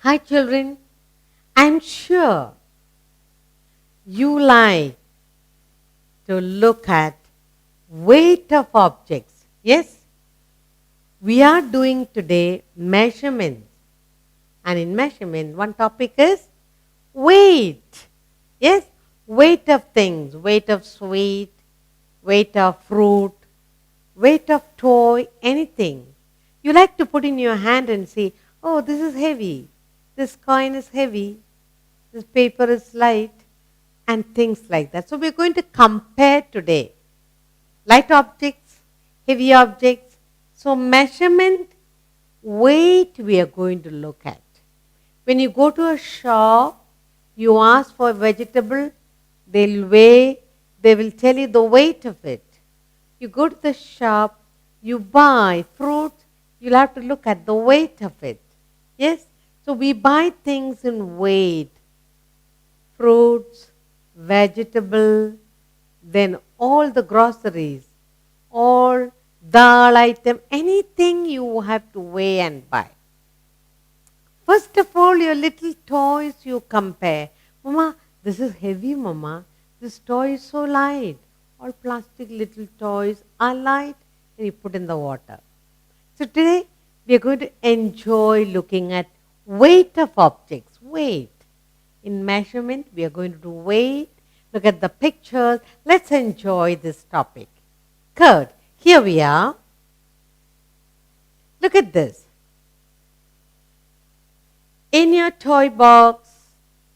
Hi children, I'm sure you like to look at weight of objects. Yes, we are doing today measurements. And in measurement, one topic is weight. Yes, weight of things, weight of sweet, weight of fruit, weight of toy, anything. You like to put in your hand and say, oh, this is heavy, this coin is heavy, this paper is light, and things like that. So we're going to compare today light objects, heavy objects. So measurement, weight we are going to look at. When you go to a shop, you ask for a vegetable, they'll weigh, they will tell you the weight of it. You go to the shop, you buy fruit, you'll have to look at the weight of it. Yes? So we buy things in weight. Fruits, vegetable, then all the groceries, all dal item, anything you have to weigh and buy. First of all, your little toys you compare. Mama, this is heavy, Mama. This toy is so light. All plastic little toys are light and you put in the water. So today we are going to enjoy looking at weight of objects. Weight. In measurement, we are going to do weight. Look at the pictures. Let's enjoy this topic. Good. Here we are. Look at this. In your toy box,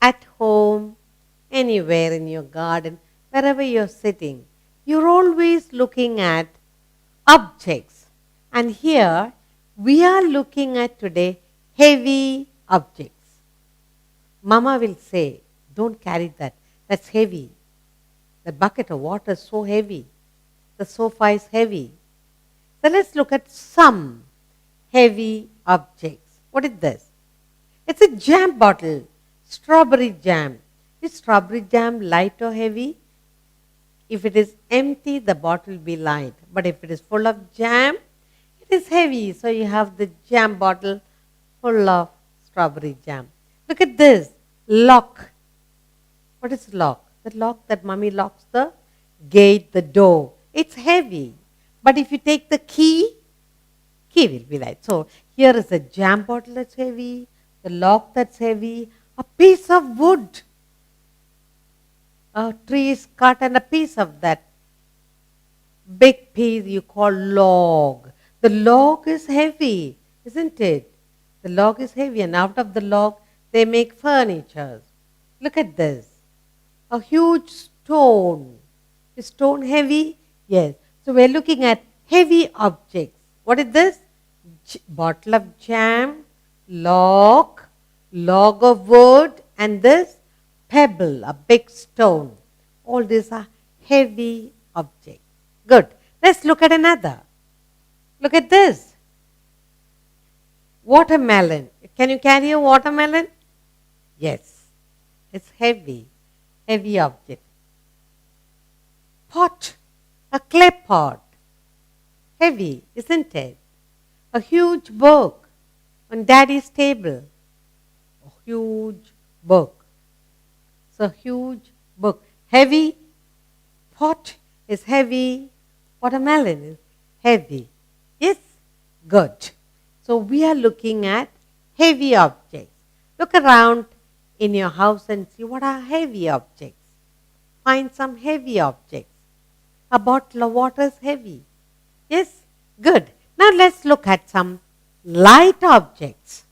at home, anywhere in your garden, wherever you're sitting, you're always looking at objects. And here we are looking at today heavy objects. Mama will say, don't carry that. That's heavy. The bucket of water is so heavy. The sofa is heavy. So let's look at some heavy objects. What is this? It's a jam bottle, strawberry jam. Is strawberry jam light or heavy? If it is empty, the bottle will be light. But if it is full of jam, it is heavy. So you have the jam bottle full of strawberry jam. Look at this, lock. What is lock? The lock that mommy locks the gate, the door. It's heavy. But if you take the key will be light. So here is a jam bottle that's heavy, the lock that's heavy, a piece of wood. A tree is cut and a piece of that big piece you call log. The log is heavy, isn't it? The log is heavy and out of the log they make furniture. Look at this. A huge stone. Is stone heavy? Yes. So we're looking at heavy objects. What is this? Bottle of jam, log of wood, and this pebble, a big stone. All these are heavy objects. Good. Let's look at another. Look at this. Watermelon. Can you carry a watermelon? Yes. It's heavy. Heavy object. Pot. A clay pot. Heavy, isn't it? A huge book on daddy's table. A huge book. So huge book. Heavy. Pot is heavy. Watermelon is heavy. Yes? Good. So we are looking at heavy objects. Look around in your house and see what are heavy objects. Find some heavy objects. A bottle of water is heavy. Yes? Good. Now let's look at some light objects.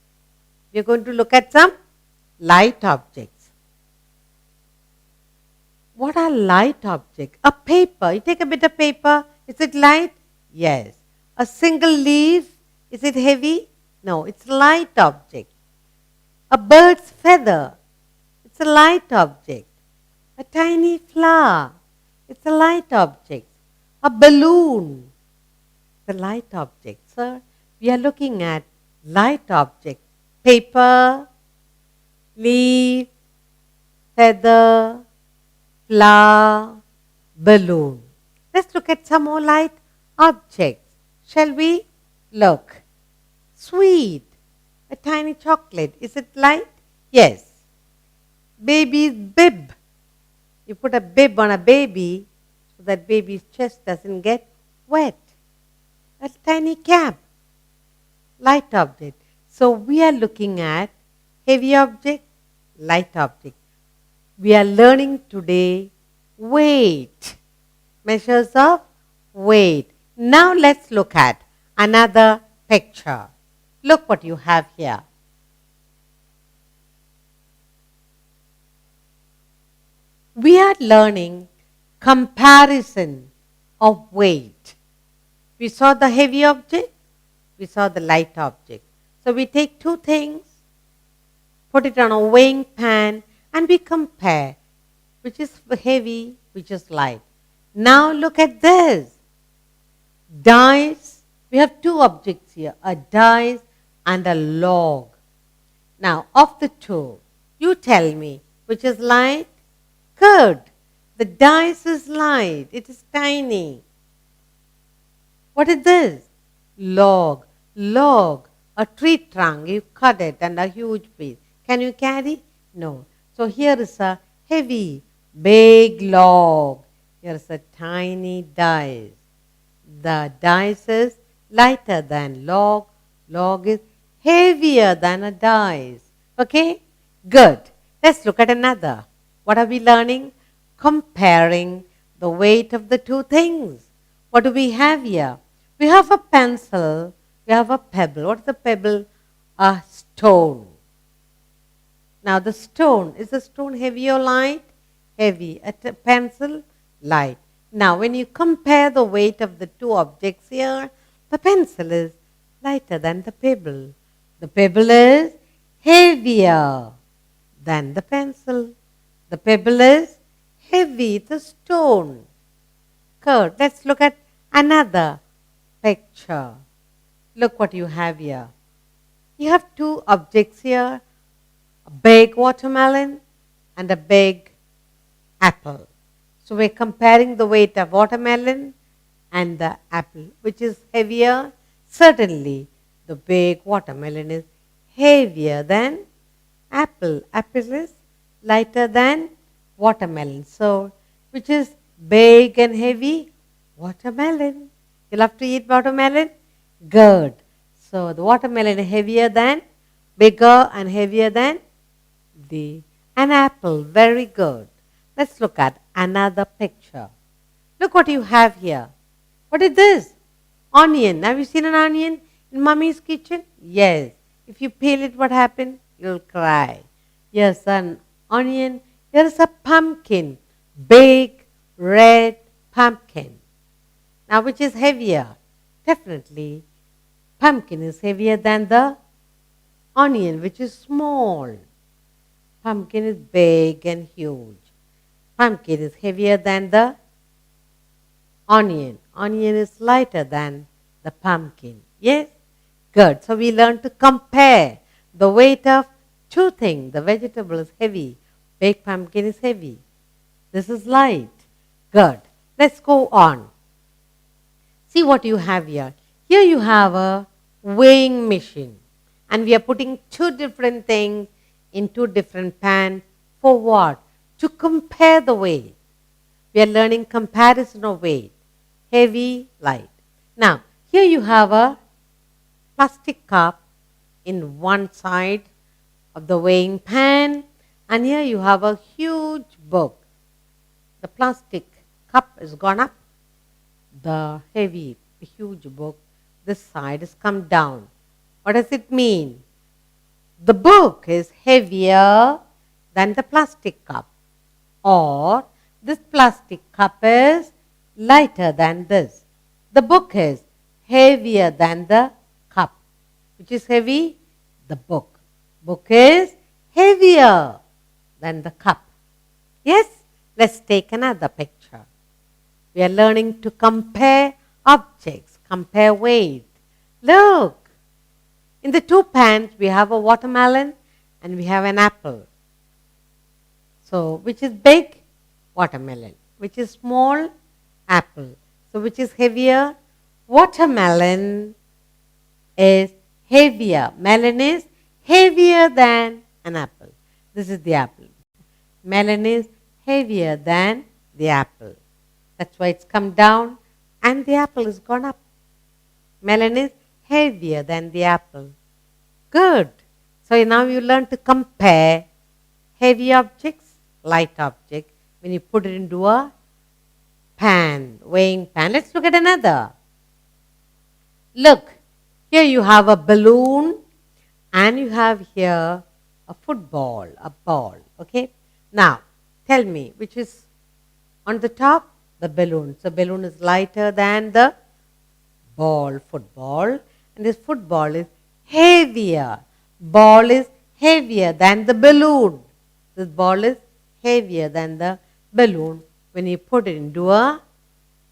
We're going to look at some light objects. What are light objects? A paper. You take a bit of paper. Is it light? Yes. A single leaf. Is it heavy? No, it's a light object. A bird's feather. It's a light object. A tiny flower. It's a light object. A balloon. It's a light object. Sir, we are looking at light objects. Paper, leaf, feather, flower, balloon. Let's look at some more light objects. Shall we? Look. Sweet. A tiny chocolate. Is it light? Yes. Baby's bib. You put a bib on a baby so that baby's chest doesn't get wet. A tiny cap. Light object. So we are looking at heavy object, light object. We are learning today weight. Measures of weight. Now let's look at another picture. Look what you have here. We are learning comparison of weight. We saw the heavy object, we saw the light object. So we take two things, put it on a weighing pan, and we compare which is heavy, which is light. Now look at this. Dice. We have two objects here, a dice and a log. Now, of the two, you tell me which is light? Good. The dice is light. It is tiny. What is this? Log. Log. A tree trunk. You cut it and a huge piece. Can you carry? No. So here is a heavy, big log. Here is a tiny dice. The dice is lighter than log. Log is heavier than a dice. Okay? Good. Let's look at another. What are we learning? Comparing the weight of the two things. What do we have here? We have a pencil. We have a pebble. What is a pebble? A stone. Now the stone, is the stone heavy or light? Heavy. A pencil, light. Now when you compare the weight of the two objects here, the pencil is lighter than the pebble. The pebble is heavier than the pencil. The pebble is heavy, the stone. Good. Let's look at another picture. Look what you have here. You have two objects here, a big watermelon and a big apple. So we're comparing the weight of watermelon and the apple. Which is heavier? Certainly, the big watermelon is heavier than apple. Apple is lighter than watermelon. So, which is big and heavy? Watermelon. You love to eat watermelon? Good. So, the watermelon is heavier than, bigger and heavier than an apple. Very good. Let's look at another picture. Look what you have here. What is this? Onion. Have you seen an onion in mommy's kitchen? Yes. If you peel it, what happens? You'll cry. Yes, an onion. Here is a pumpkin. Big, red pumpkin. Now, which is heavier? Definitely, pumpkin is heavier than the onion, which is small. Pumpkin is big and huge. Pumpkin is heavier than the onion. Onion is lighter than the pumpkin. Yes? Good. So we learn to compare the weight of two things. The vegetable is heavy. Big pumpkin is heavy. This is light. Good. Let's go on. See what you have here. Here you have a weighing machine. And we are putting two different things in two different pans. For what? To compare the weight. We are learning comparison of weight. Heavy, light. Now, here you have a plastic cup in one side of the weighing pan, and here you have a huge book. The plastic cup has gone up, the heavy, huge book, this side has come down. What does it mean? The book is heavier than the plastic cup, or this plastic cup is lighter than this. The book is heavier than the cup. Which is heavy? The book. Book is heavier than the cup. Yes? Let's take another picture. We are learning to compare objects, compare weight. Look, in the two pans we have a watermelon and we have an apple. So, which is big? Watermelon. Which is small? Apple. So, which is heavier? Watermelon is heavier. Melon is heavier than an apple. This is the apple. Melon is heavier than the apple. That's why it's come down and the apple has gone up. Melon is heavier than the apple. Good. So now you learn to compare heavy objects, light object, when you put it into a pan, weighing pan. Let's look at another. Look, here you have a balloon and you have here a football, a ball. Okay. Now, tell me which is on the top? The balloon. So, balloon is lighter than the ball, football. And this football is heavier. Ball is heavier than the balloon. This ball is heavier than the balloon when you put it into a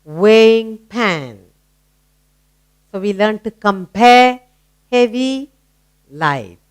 weighing pan. So we learn to compare heavy, light.